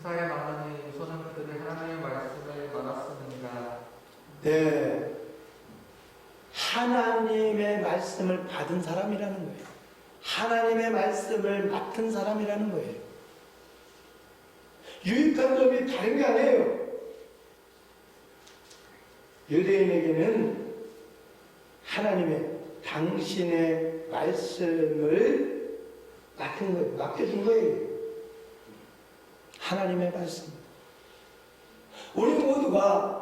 사회 많은 소년들이 하나님의 말씀을 받았습니다. 네, 하나님의 말씀을 받은 사람이라는 거예요. 하나님의 말씀을 맡은 사람이라는 거예요. 유익한 점이 다른 게 아니에요. 유대인에게는 하나님의 당신의 말씀을 맡은 거예요. 맡겨준 거예요. 하나님의 말씀. 우리 모두가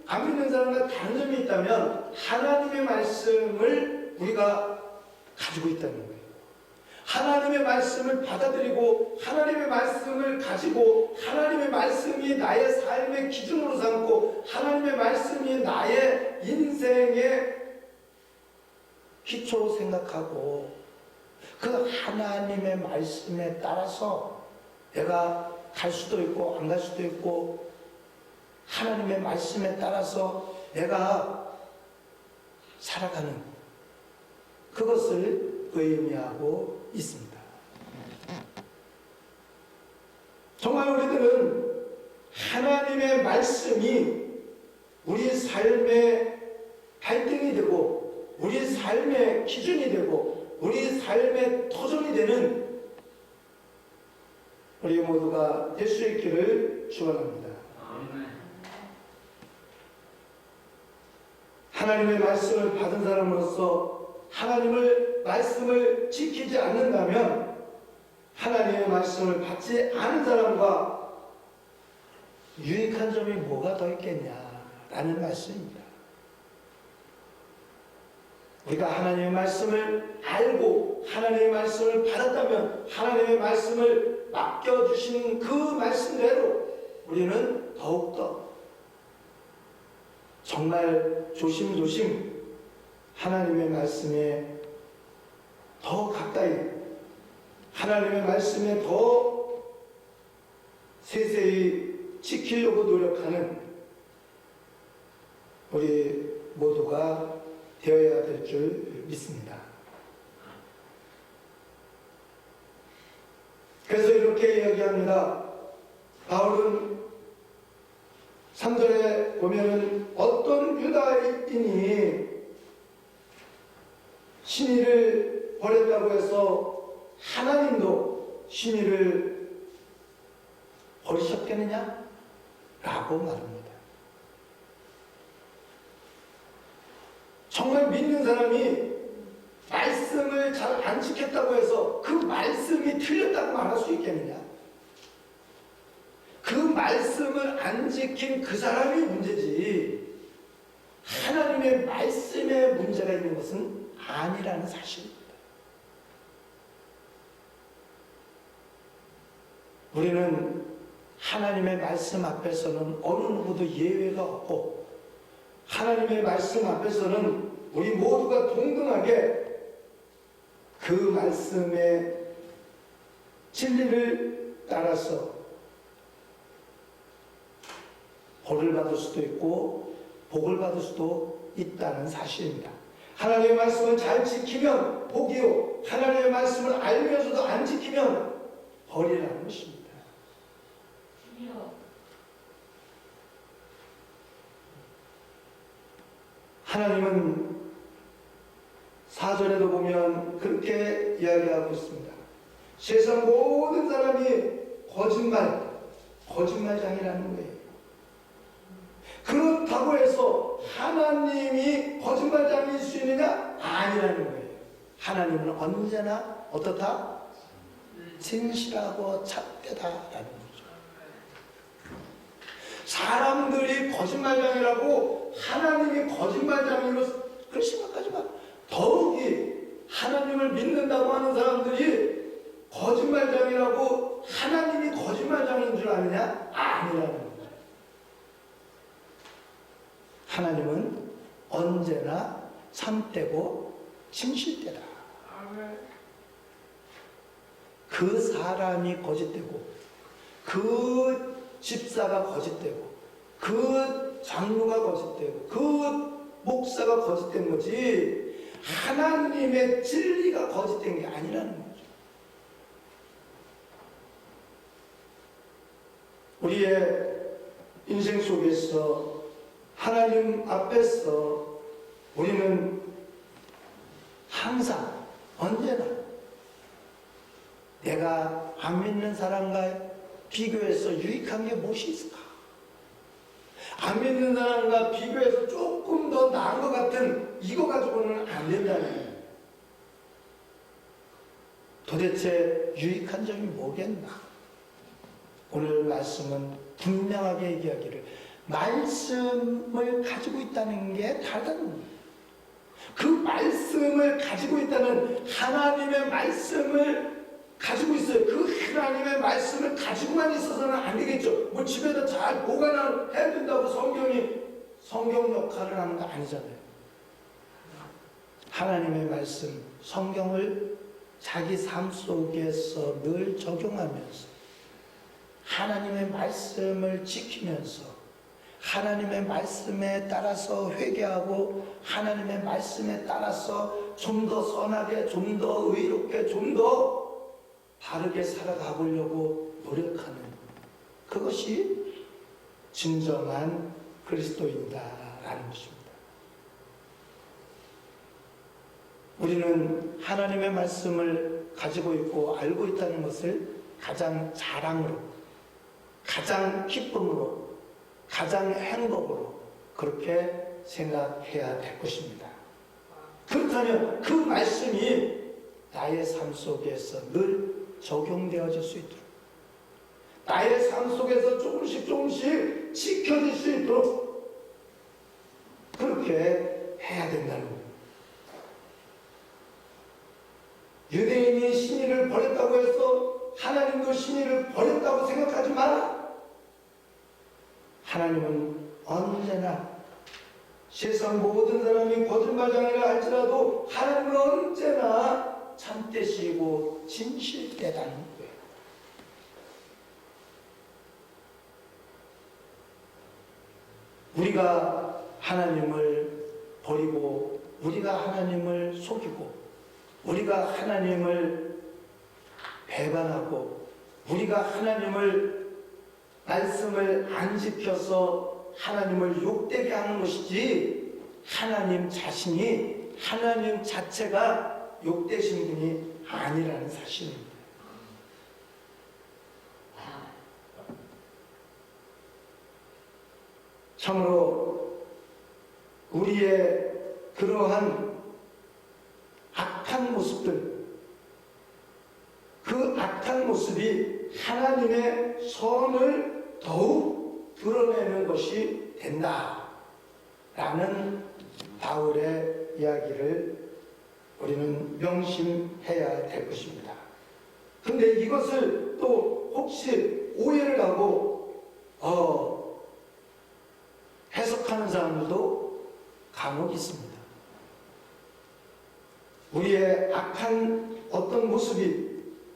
안 믿는 사람과 다른 점이 있다면 하나님의 말씀을 우리가 가지고 있다는 거예요. 하나님의 말씀을 받아들이고 하나님의 말씀을 가지고 하나님의 말씀이 나의 삶의 기준으로 삼고 하나님의 말씀이 나의 인생의 기초로 생각하고 그 하나님의 말씀에 따라서 내가 갈 수도 있고 안 갈 수도 있고 하나님의 말씀에 따라서 내가 살아가는 그것을 의미하고 있습니다. 정말 우리들은 하나님의 말씀이 우리 삶의 갈등이 되고 우리 삶의 기준이 되고 우리 삶의 터전이 되는 우리 모두가 될 수 있기를 축원합니다. 하나님의 말씀을 받은 사람으로서 하나님의 말씀을 지키지 않는다면 하나님의 말씀을 받지 않은 사람과 유익한 점이 뭐가 더 있겠냐라는 말씀입니다. 우리가 하나님의 말씀을 알고 하나님의 말씀을 받았다면 하나님의 말씀을 맡겨주신 그 말씀대로 우리는 더욱더 정말 조심조심 하나님의 말씀에 더 가까이 하나님의 말씀에 더 세세히 지키려고 노력하는 우리 모두가 되어야 될 줄 믿습니다. 그래서 이렇게 이야기합니다. 바울은 3절에 보면은 어떤 유다인이 신의를 버렸다고 해서 하나님도 신의를 버리셨겠느냐? 라고 말합니다. 정말 믿는 사람이 말씀을 잘 안 지켰다고 해서 그 말씀이 틀렸다고 말할 수 있겠느냐? 그 말씀을 안 지킨 그 사람이 문제지 하나님의 말씀에 문제가 있는 것은 아니라는 사실입니다. 우리는 하나님의 말씀 앞에서는 어느 누구도 예외가 없고 하나님의 말씀 앞에서는 우리 모두가 동등하게 그 말씀의 진리를 따라서 벌을 받을 수도 있고 복을 받을 수도 있다는 사실입니다. 하나님의 말씀을 잘 지키면 복이요 하나님의 말씀을 알면서도 안 지키면 벌이라는 것입니다. 하나님은 4절에도 보면 그렇게 이야기하고 있습니다. 세상 모든 사람이 거짓말장이라는 거예요. 그렇다고 해서 하나님이 거짓말장일 수 있느냐? 아니라는 거예요. 하나님은 언제나 어떻다? 진실하고 참되다라는 거죠. 사람들이 거짓말장이라고 하나님이 거짓말장이로 그렇게 생각하지 마. 더욱이 하나님을 믿는다고 하는 사람들이 거짓말장이라고 하나님이 거짓말장인 줄 아느냐? 아니라는 거죠. 하나님은 언제나 참되고 진실되다. 그 사람이 거짓되고 그 집사가 거짓되고 그 장로가 거짓되고 그 목사가 거짓된 거지 하나님의 진리가 거짓된 게 아니라는 거죠. 우리의 인생 속에서 하나님 앞에서 우리는 항상 언제나 내가 안 믿는 사람과 비교해서 유익한 게 무엇이 있을까? 안 믿는 사람과 비교해서 조금 더 나은 것 같은 이거 가지고는 안 된다는 거예요. 도대체 유익한 점이 뭐겠나? 오늘 말씀은 분명하게 얘기하기를 말씀을 가지고 있다는 게 다르다는 거예요. 그 말씀을 가지고 있다는 하나님의 말씀을 가지고 있어요. 그 하나님의 말씀을 가지고만 있어서는 안 되겠죠. 뭐 집에다 잘 보관을 해야 된다고 성경 역할을 하는 거 아니잖아요. 하나님의 말씀, 성경을 자기 삶 속에서 늘 적용하면서 하나님의 말씀을 지키면서 하나님의 말씀에 따라서 회개하고 하나님의 말씀에 따라서 좀 더 선하게, 좀 더 의롭게, 좀 더 바르게 살아가 보려고 노력하는 그것이 진정한 그리스도인다라는 것입니다. 우리는 하나님의 말씀을 가지고 있고 알고 있다는 것을 가장 자랑으로, 가장 기쁨으로, 가장 행복으로 그렇게 생각해야 될 것입니다. 그렇다면 그 말씀이 나의 삶 속에서 늘 적용되어질 수 있도록, 나의 삶 속에서 조금씩 지켜질 수 있도록 그렇게 해야 된다는 거예요. 유대인이 신의를 버렸다고 해서 하나님도 신의를 버렸다고 생각하지 마라. 하나님은 언제나 세상 모든 사람이 거짓말장애를 할지라도 하나님은 언제나 참되시고 진실되다는 거예요. 우리가 하나님을 버리고 우리가 하나님을 속이고 우리가 하나님을 배반하고 우리가 하나님을 말씀을 안 지켜서 하나님을 욕되게 하는 것이지 하나님 자신이 하나님 자체가 욕되신 분이 아니라는 사실입니다. 참으로 우리의 그러한 악한 모습들, 그 악한 모습이 하나님의 선을 더욱 드러내는 것이 된다라는 바울의 이야기를 우리는 명심해야 될 것입니다. 근데 이것을 또 혹시 오해를 하고 해석하는 사람들도 간혹 있습니다. 우리의 악한 어떤 모습이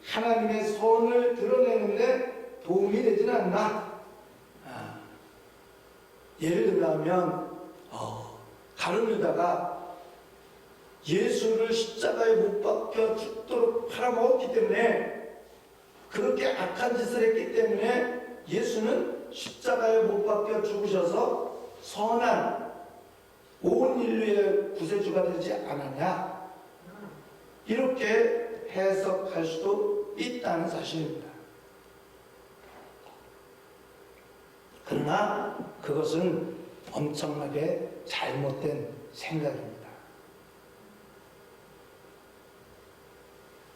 하나님의 선을 드러내는데 도움이 되지는 않나? 예를 들면 다른 유다가 예수를 십자가에 못 박혀 죽도록 팔아먹었기 때문에, 그렇게 악한 짓을 했기 때문에 예수는 십자가에 못 박혀 죽으셔서 선한 온 인류의 구세주가 되지 않았냐, 이렇게 해석할 수도 있다는 사실입니다. 그러나 그것은 엄청나게 잘못된 생각입니다.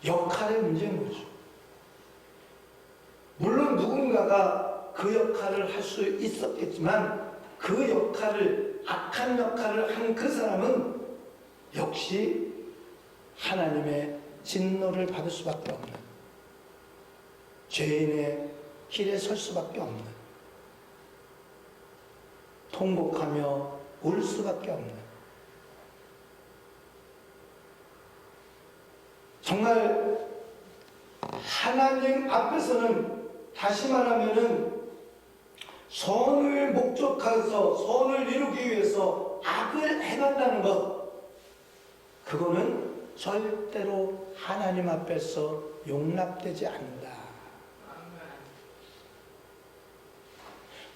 역할의 문제인 거죠. 물론 누군가가 그 역할을 할 수 있었겠지만 그 역할을, 악한 역할을 한 그 사람은 역시 하나님의 진노를 받을 수밖에 없는, 죄인의 길에 설 수밖에 없는, 통곡하며 울 수밖에 없는, 정말 하나님 앞에서는 다시 말하면은 선을 목적해서 선을 이루기 위해서 악을 행한다는 것, 그거는 절대로 하나님 앞에서 용납되지 않는다.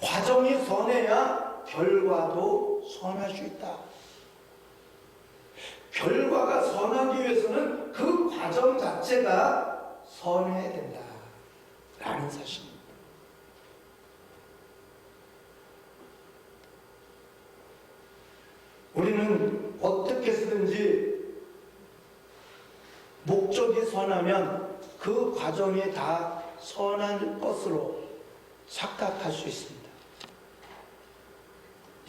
과정이 선해야 결과도 선할 수 있다. 결과가 선하기 위해서는 그 과정 자체가 선해야 된다 라는 사실입니다. 우리는 어떻게 쓰든지 목적이 선하면 그 과정이 다 선한 것으로 착각할 수 있습니다.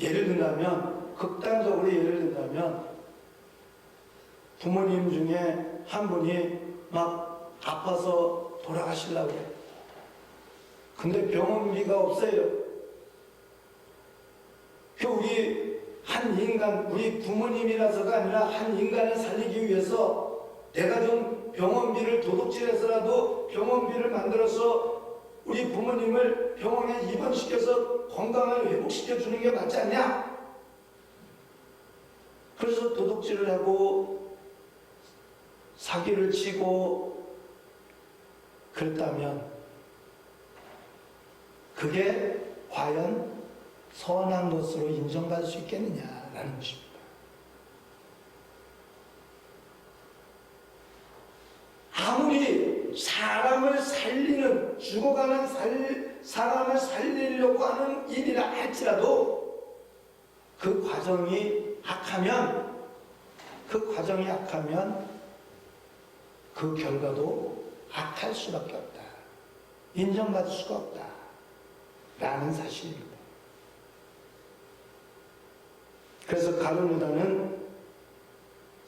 예를 들면, 극단적으로 예를 들면, 부모님 중에 한 분이 막 아파서 돌아가시려고 해요. 근데 병원비가 없어요. 우리 한 인간, 우리 부모님이라서가 아니라 한 인간을 살리기 위해서 내가 좀 병원비를 도둑질해서라도 병원비를 만들어서 우리 부모님을 병원에 입원시켜서 건강을 회복시켜 주는 게 맞지 않냐? 그래서 도둑질을 하고 사기를 치고 그랬다면 그게 과연 선한 것으로 인정받을 수 있겠느냐라는 것입니다. 아무리 사람을 살리는, 죽어가는 사람을 살리려고 하는 일이라 할지라도 그 과정이 악하면 그 결과도 악할 수밖에 없다. 인정받을 수가 없다. 라는 사실입니다. 그래서 가룟 유다는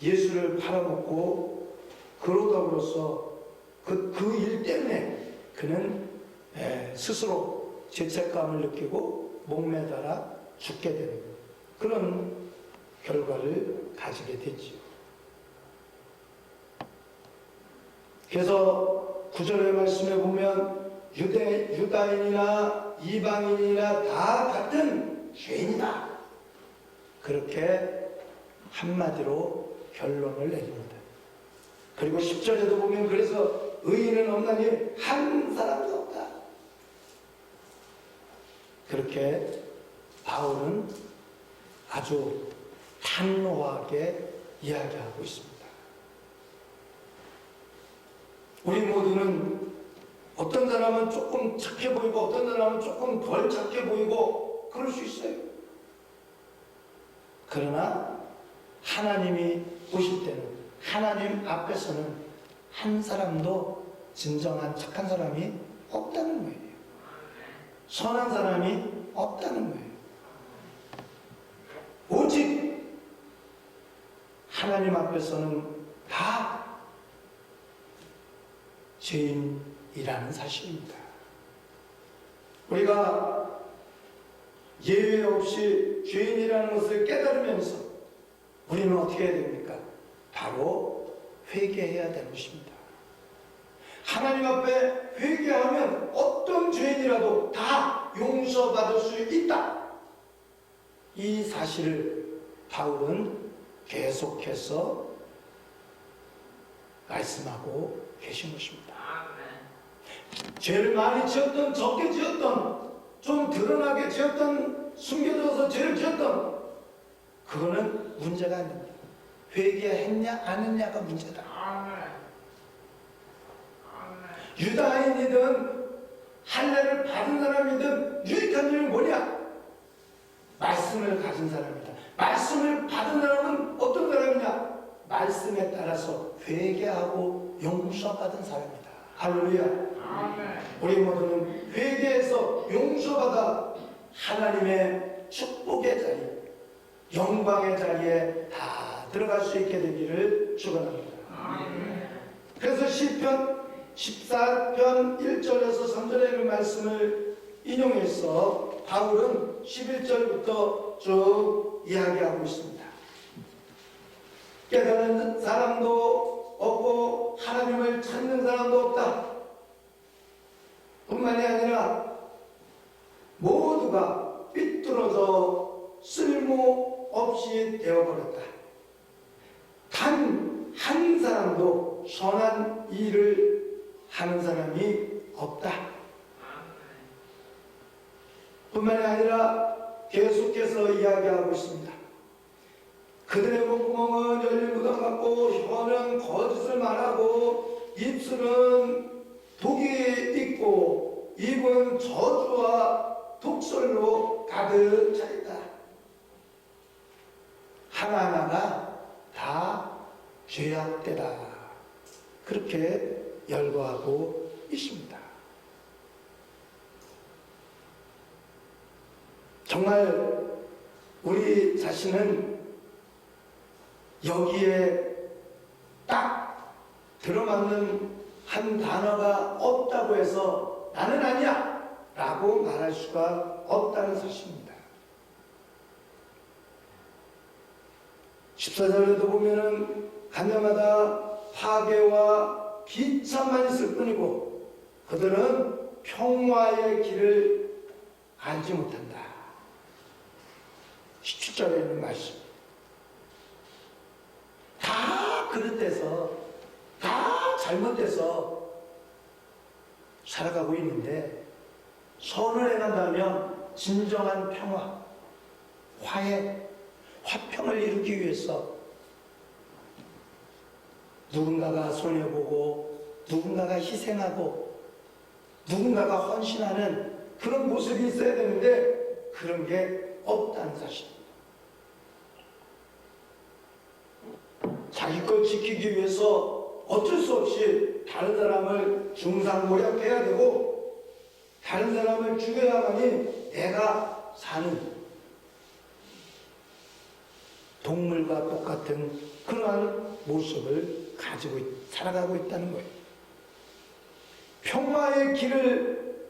예수를 팔아먹고 그러다로서 그 일 때문에 그는 스스로 죄책감을 느끼고 목매달아 죽게 되는 그런 결과를 가지게 되지요. 그래서 9절의 말씀에 보면 유다인이나 이방인이나 다 같은 죄인이다. 그렇게 한마디로 결론을 내립니다. 그리고 10절에도 보면 그래서 의인은 없나니 한 사람도 없다. 그렇게 바울은 아주 단호하게 이야기하고 있습니다. 우리 모두는 어떤 사람은 조금 착해 보이고 어떤 사람은 조금 덜 착해 보이고 그럴 수 있어요. 그러나 하나님이 보실 때는 하나님 앞에서는 한 사람도 진정한 착한 사람이 없다는 거예요. 선한 사람이 없다는 거예요. 오직 하나님 앞에서는 다 죄인이라는 사실입니다. 우리가 예외 없이 죄인이라는 것을 깨달으면서 우리는 어떻게 해야 됩니까? 바로 회개해야 되는 것입니다. 하나님 앞에 회개하면 어떤 죄인이라도 다 용서받을 수 있다. 이 사실을 바울은 계속해서 말씀하고 계신 것입니다. 죄를 많이 지었던, 적게 지었던, 좀 드러나게 지었던, 숨겨져서 죄를 지었던, 그거는 문제가 아닙니다. 회개했냐 안 했냐가 문제다. 유다인이든 할례를 받은 사람이든 유익한 일은 뭐냐? 말씀을 가진 사람이다. 말씀을 받은 사람은 어떤 사람이냐? 말씀에 따라서 회개하고 용서받은 사람이다. 할렐루야. 우리 모두는 회개해서 용서받아 하나님의 축복의 자리, 영광의 자리에 다 들어갈 수 있게 되기를 축원합니다. 그래서 시편 14편 1절에서 3절의 그 말씀을 인용해서 바울은 11절부터 쭉 이야기하고 있습니다. 깨닫는 사람도 없고 하나님을 찾는 사람도 없다. 뿐만이 아니라 모두가 삐뚤어져 쓸모없이 되어버렸다. 단 한 사람도 선한 일을 하는 사람이 없다. 뿐만이 아니라 계속해서 이야기하고 있습니다. 그들의 목구멍은 열린 무덤 같고 혀는 거짓을 말하고 입술은 독이 있고 입은 저주와 독설로 가득 차 있다. 하나하나가 다 죄악되다. 그렇게 열거하고 있습니다. 정말 우리 자신은 여기에 딱 들어맞는 한 단어가 없다고 해서 나는 아니야 라고 말할 수가 없다는 사실입니다. 14절에도 보면은 가냐마다 파괴와 비참만 있을 뿐이고 그들은 평화의 길을 알지 못한다. 17절에 있는 말씀. 다 그릇돼서 다 잘못돼서 살아가고 있는데 선을 행한다면 진정한 평화, 화해, 화평을 이루기 위해서 누군가가 손해보고 누군가가 희생하고 누군가가 헌신하는 그런 모습이 있어야 되는데 그런 게 없다는 사실입니다. 자기 것 지키기 위해서 어쩔 수 없이 다른 사람을 중상모략해야 되고 다른 사람을 죽여야만이 내가 사는 동물과 똑같은 그러한 모습을 가지고 살아가고 있다는 거예요. 평화의 길을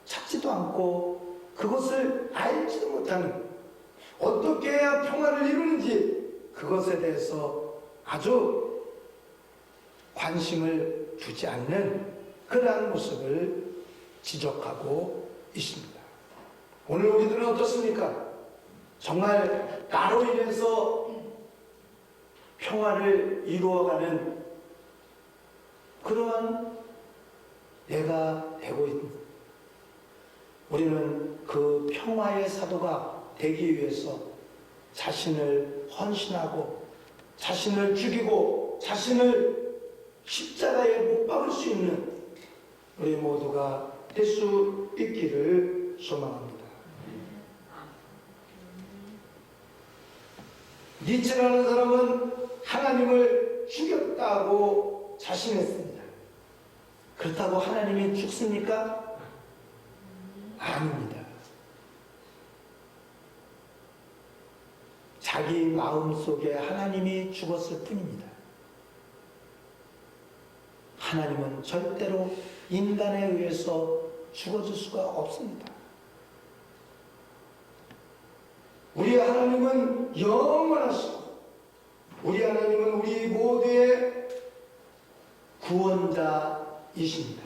찾지도 않고 그것을 알지도 못하는, 어떻게 해야 평화를 이루는지 그것에 대해서 아주 관심을 두지 않는 그러한 모습을 지적하고 있습니다. 오늘 우리들은 어떻습니까? 정말 나로 인해서 평화를 이루어가는 그러한 내가 되고 있는, 우리는 그 평화의 사도가 되기 위해서 자신을 헌신하고 자신을 죽이고 자신을 십자가에 못 박을 수 있는 우리 모두가 될 수 있기를 소망합니다. 니체라는 사람은 하나님을 죽였다고 자신했습니다. 그렇다고 하나님이 죽습니까? 아닙니다. 자기 마음속에 하나님이 죽었을 뿐입니다. 하나님은 절대로 인간에 의해서 죽어질 수가 없습니다. 우리 하나님은 영원하시고 우리 하나님은 우리 모두의 구원자이십니다.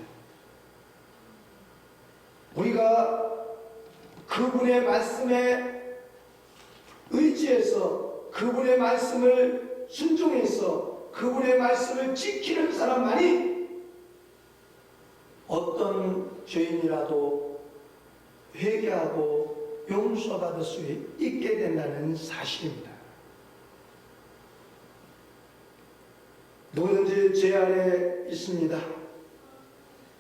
우리가 그분의 말씀에 의지해서 그분의 말씀을 순종해서 그분의 말씀을 지키는 사람만이 어떤 죄인이라도 회개하고 용서받을 수 있게 된다는 사실입니다. 누구든지 죄 아래 있습니다.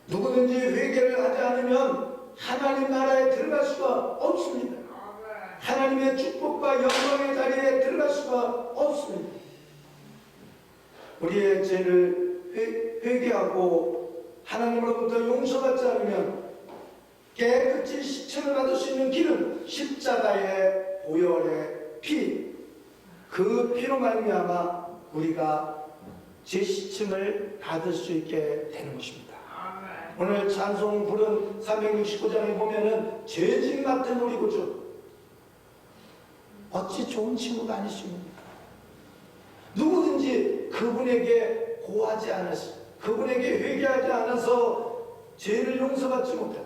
누구든지 회개를 하지 않으면 하나님 나라에 들어갈 수가 없습니다. 하나님의 축복과 영광의 자리에 들어갈 수가 없습니다. 우리의 죄를 회개하고 하나님으로부터 용서받지 않으면 깨끗이 시침을 받을 수 있는 길은 십자가의 보혈의 피, 그 피로 말미암아 우리가 제 시침을 받을 수 있게 되는 것입니다. 오늘 찬송 부른 369장에 보면은 죄진 같은 우리 구주, 어찌 좋은 친구가 아닐 수 있습니까? 누구든지 그분에게 고하지 않아서, 그분에게 회개하지 않아서 죄를 용서받지 못한,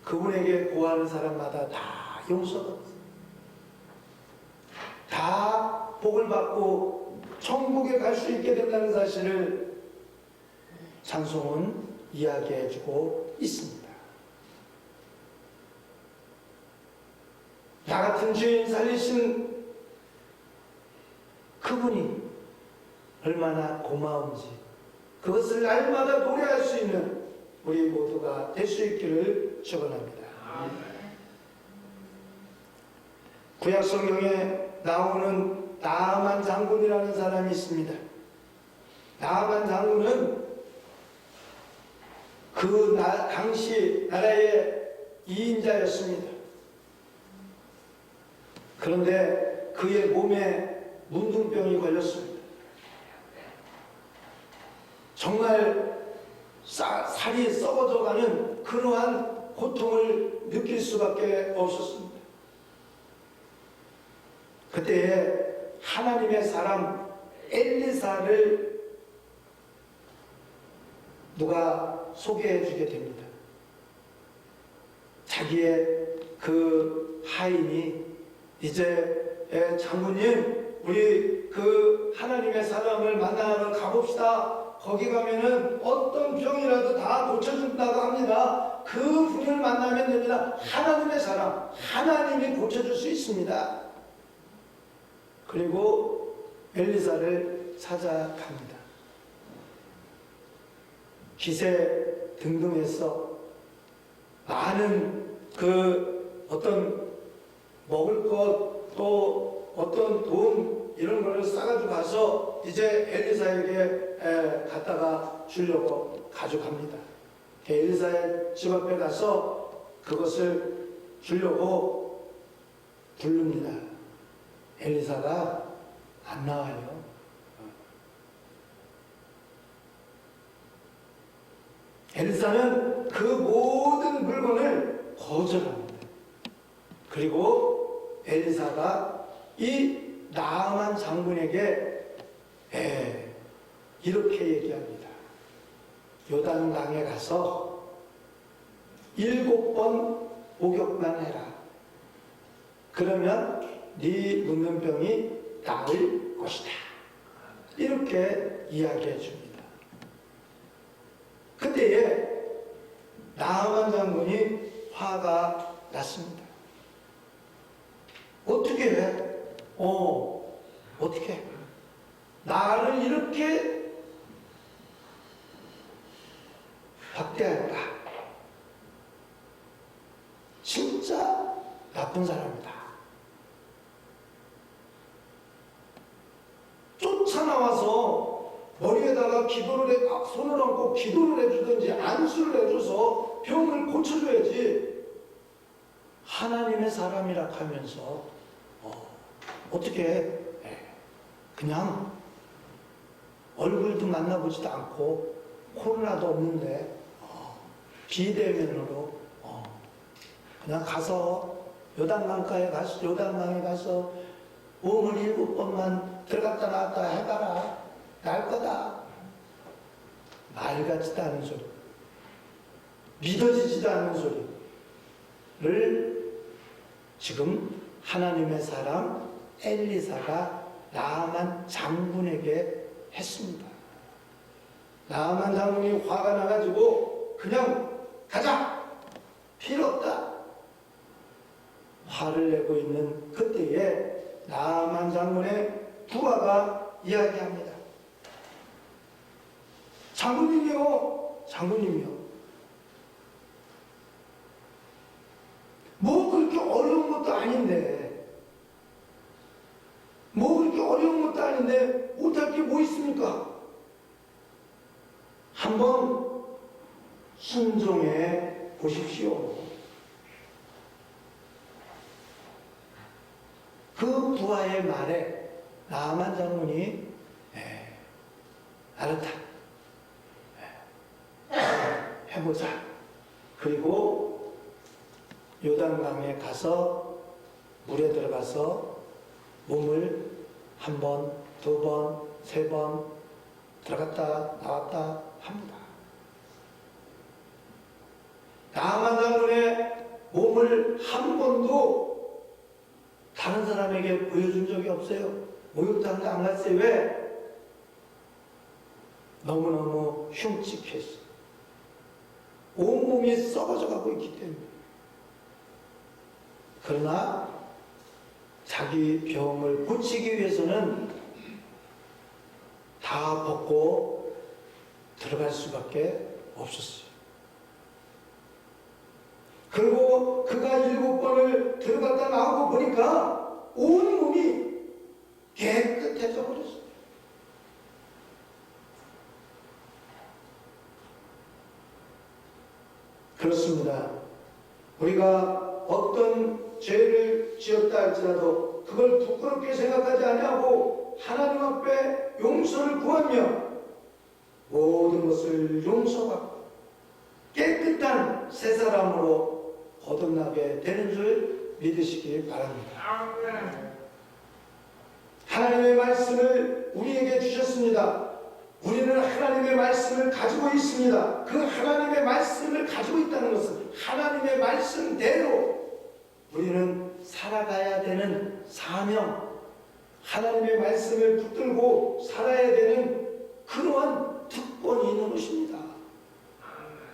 그분에게 고하는 사람마다 다 용서받습니다. 다 복을 받고 천국에 갈 수 있게 된다는 사실을 찬송은 이야기해주고 있습니다. 상주인 살리신 그분이 얼마나 고마운지 그것을 날마다 노래할 수 있는 우리 모두가 될 수 있기를 축원합니다. 구약 성경에 나오는 나아만 장군이라는 사람이 있습니다. 나아만 장군은 그 당시 나라의 2인자였습니다. 그런데 그의 몸에 문둥병이 걸렸습니다. 정말 살이 썩어져가는 그러한 고통을 느낄 수밖에 없었습니다. 그때에 하나님의 사람 엘리사를 누가 소개해 주게 됩니다. 자기의 그 하인이 이제 장군님 우리 그 하나님의 사람을 만나러 가봅시다. 거기 가면은 어떤 병이라도 다 고쳐준다고 합니다. 그 분을 만나면 됩니다. 하나님의 사람, 하나님이 고쳐줄 수 있습니다. 그리고 엘리사를 찾아갑니다. 기세 등등해서 많은 그 어떤 먹을 것 또 어떤 돈 이런 거를 싸가지고 가서 이제 엘리사에게 갖다가 주려고 가져갑니다. 엘리사의 집 앞에 가서 그것을 주려고 부릅니다. 엘리사가 안 나와요. 엘리사는 그 모든 물건을 거절합니다. 그리고 엘리사가 이 나아만 장군에게 이렇게 얘기합니다. 요단강에 가서 7번 목욕만 해라. 그러면 네 문둥병이 나을 것이다. 이렇게 이야기해 줍니다. 그때에 나아만 장군이 화가 났습니다. 어떻게 해? 어떻게 해? 나를 이렇게 박대할까? 진짜 나쁜 사람이다. 쫓아나와서 머리에다가 손을 얹고 기도를 해주든지 안수를 해줘서 병을 고쳐줘야지. 하나님의 사람이라 하면서 어떻게 해? 그냥 얼굴도 만나보지도 않고 코로나도 없는데 비대면으로 그냥 가서 요단강에 가서 몸을 7번만 들어갔다 나왔다 해봐라. 날 거다. 말 같지도 않은 소리, 믿어지지도 않는 소리를 지금 하나님의 사람 엘리사가 나아만 장군에게 했습니다. 나아만 장군이 화가 나가지고 그냥 가자! 필요 없다! 화를 내고 있는 그때에 나아만 장군의 부하가 이야기합니다. 장군님이요. 뭐 그렇게 어려운 것도 아닌데 못할 게 뭐 있습니까? 한번 순종해 보십시오. 그 부하의 말에 나아만 장군이 알았다. 해보자. 그리고 요단강에 가서 물에 들어가서 몸을 1번, 2번, 3번 들어갔다 나왔다 합니다. 나아만 장군의 몸을 한 번도 다른 사람에게 보여준 적이 없어요. 목욕도 한 번 안 갔어요. 왜? 너무너무 흉측했어. 온몸이 썩어져 가고 있기 때문에. 그러나 자기 병을 고치기 위해서는 다 벗고 들어갈 수밖에 없었어요. 그리고 그가 7번을 들어갔다 나오고 보니까 온 몸이 깨끗해져 버렸어요. 그렇습니다. 우리가 어떤 죄를 지었다 할지라도 그걸 부끄럽게 생각하지 아니하고 하나님 앞에 용서를 구하며 모든 것을 용서받고 깨끗한 새 사람으로 거듭나게 되는 줄 믿으시기 바랍니다. 하나님의 말씀을 우리에게 주셨습니다. 우리는 하나님의 말씀을 가지고 있습니다. 그 하나님의 말씀을 가지고 있다는 것은 하나님의 말씀대로 우리는 살아가야 되는 사명, 하나님의 말씀을 붙들고 살아야 되는 그러한 특권이 있는 것입니다.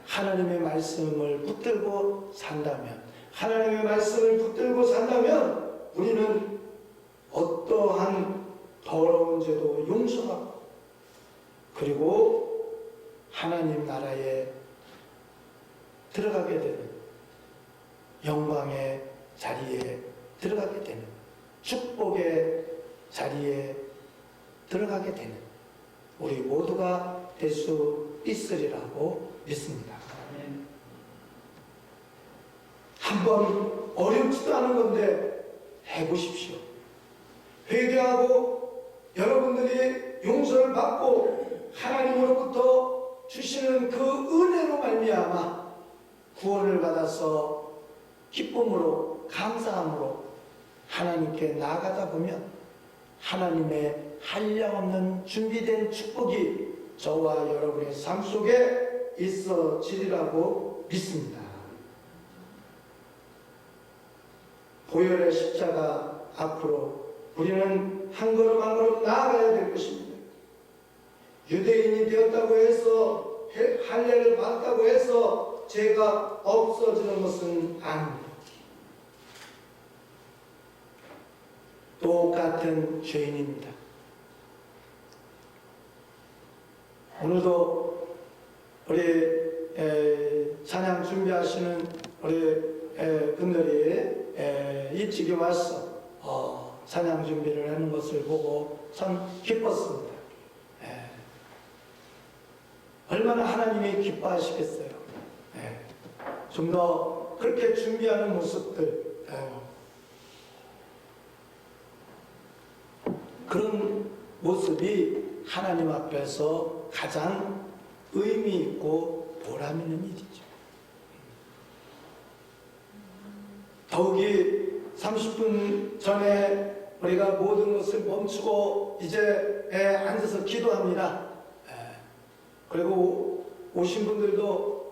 하나님의 말씀을 붙들고 산다면, 하나님의 말씀을 붙들고 산다면 우리는 어떠한 더러운 죄도 용서하고 그리고 하나님 나라에 들어가게 되는 영광의 자리에 들어가게 되는 축복의 자리에 들어가게 되는 우리 모두가 될 수 있으리라고 믿습니다. 한번 어렵지도 않은 건데 해보십시오. 회개하고 여러분들이 용서를 받고 하나님으로부터 주시는 그 은혜로 말미암아 구원을 받아서 기쁨으로 감사함으로 하나님께 나아가다 보면 하나님의 한량없는 준비된 축복이 저와 여러분의 삶 속에 있어지리라고 믿습니다. 보혈의 십자가 앞으로 우리는 한 걸음 한 걸음 나아가야 될 것입니다. 유대인이 되었다고 해서 할례를 받았다고 해서 죄가 없어지는 것은 아닙니다. 똑같은 죄인입니다. 오늘도 우리 찬양 준비하시는 우리 분들이 일찍이 와서 찬양 준비를 하는 것을 보고 참 기뻤습니다. 얼마나 하나님이 기뻐하시겠어요. 좀 더 그렇게 준비하는 모습들, 그런 모습이 하나님 앞에서 가장 의미 있고 보람 있는 일이죠. 더욱이 30분 전에 우리가 모든 것을 멈추고 이제 앉아서 기도합니다. 그리고 오신 분들도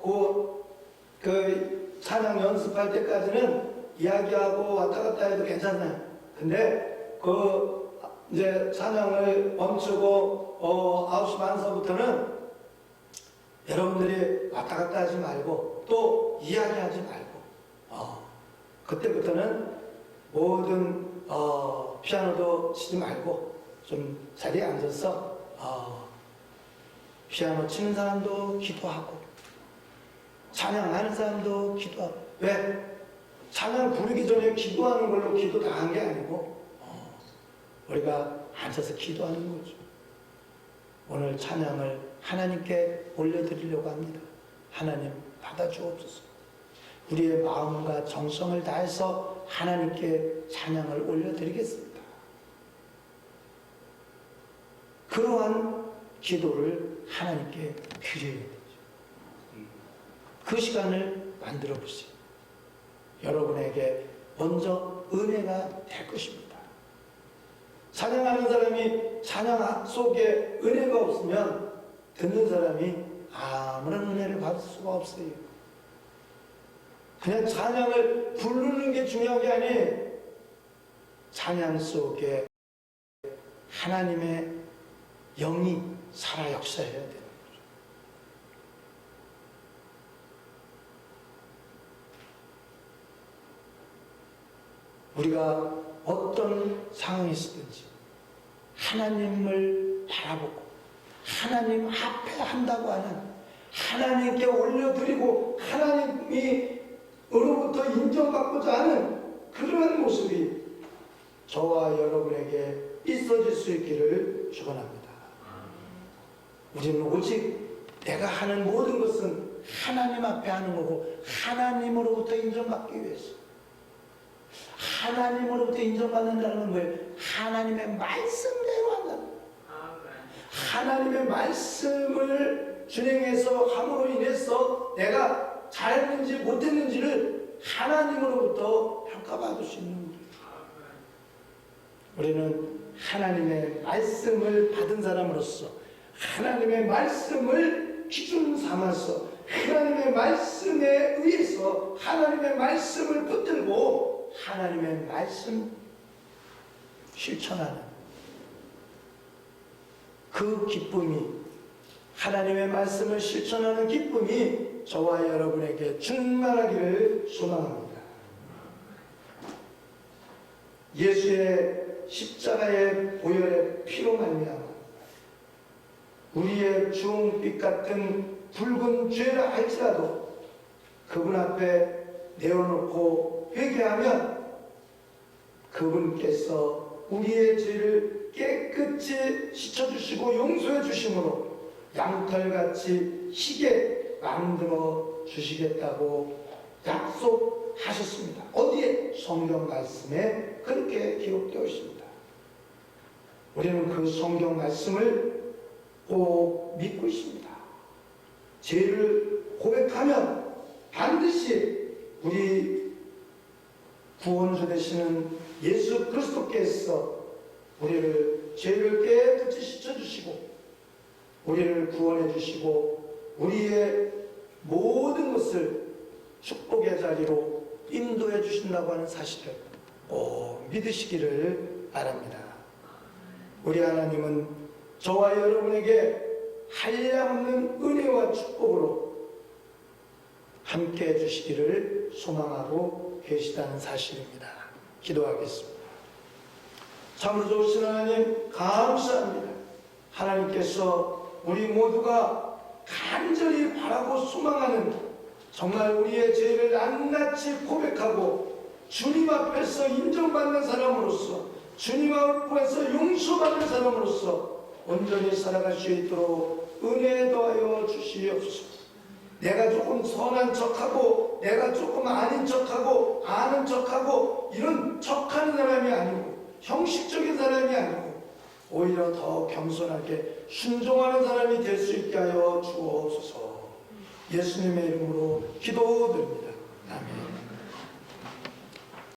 그 찬양 연습할 때까지는 이야기하고 왔다 갔다 해도 괜찮아요. 근데 이제 찬양을 멈추고 9시 반서부터는 여러분들이 왔다 갔다 하지 말고 또 이야기하지 말고 그때부터는 모든 피아노도 치지 말고 좀 자리에 앉아서 피아노 치는 사람도 기도하고 찬양하는 사람도 기도하고. 왜? 찬양 부르기 전에 기도하는 걸로 기도 다 한 게 아니고 우리가 앉아서 기도하는 거죠. 오늘 찬양을 하나님께 올려드리려고 합니다. 하나님 받아주옵소서. 우리의 마음과 정성을 다해서 하나님께 찬양을 올려드리겠습니다. 그러한 기도를 하나님께 드려야 되죠. 그 시간을 만들어 보세요. 여러분에게 먼저 은혜가 될 것입니다. 찬양하는 사람이 찬양 속에 은혜가 없으면 듣는 사람이 아무런 은혜를 받을 수가 없어요. 그냥 찬양을 부르는 게 중요한 게 아니에요. 찬양 속에 하나님의 영이 살아 역사해야 되는 거죠. 우리가 어떤 상황이 있든지 하나님을 바라보고 하나님 앞에 한다고 하는, 하나님께 올려드리고 하나님이 으로부터 인정받고자 하는 그러한 모습이 저와 여러분에게 있어질 수 있기를 축원합니다. 우리는 오직 내가 하는 모든 것은 하나님 앞에 하는 거고, 하나님으로부터 인정받기 위해서. 하나님으로부터 인정받는다는 건 뭐예요? 하나님의 말씀대로 한다는 거예요. 하나님의 말씀을 준행해서 함으로 인해서 내가 잘했는지 못했는지를 하나님으로부터 평가받을 수 있는 거예요. 우리는 하나님의 말씀을 받은 사람으로서 하나님의 말씀을 기준 삼아서 하나님의 말씀에 의해서 하나님의 말씀을 붙들고 하나님의 말씀 실천하는 그 기쁨이, 하나님의 말씀을 실천하는 기쁨이 저와 여러분에게 충만하기를 소망합니다. 예수의 십자가의 보혈의 피로 말미암아 우리의 주홍빛 같은 붉은 죄라 할지라도 그분 앞에 내어놓고 회개하면 그분께서 우리의 죄를 깨끗이 씻어주시고 용서해 주심으로 양털같이 희게 만들어 주시겠다고 약속하셨습니다. 어디에? 성경 말씀에 그렇게 기록되어 있습니다. 우리는 그 성경 말씀을 꼭 믿고 있습니다. 죄를 고백하면 반드시 우리 구원주 되시는 예수 그리스도께서 우리를 죄를 깨끗이 씻어주시고 우리를 구원해 주시고 우리의 모든 것을 축복의 자리로 인도해 주신다고 하는 사실을 꼭 믿으시기를 바랍니다. 우리 하나님은 저와 여러분에게 한량없는 은혜와 축복으로 함께 해주시기를 소망하고 계시다는 사실입니다. 기도하겠습니다. 참으로 좋으신 하나님 감사합니다. 하나님께서 우리 모두가 간절히 바라고 소망하는, 정말 우리의 죄를 낱낱이 고백하고 주님 앞에서 인정받는 사람으로서, 주님 앞에서 용서받는 사람으로서 온전히 살아갈 수 있도록 은혜 더하여 주시옵소서. 내가 조금 선한 척하고 내가 조금 아닌 척하고 아는 척하고 이런 척하는 사람이 아니고 형식적인 사람이 아니고 오히려 더 겸손하게 순종하는 사람이 될 수 있게 하여 주옵소서. 예수님의 이름으로 기도드립니다. 아멘.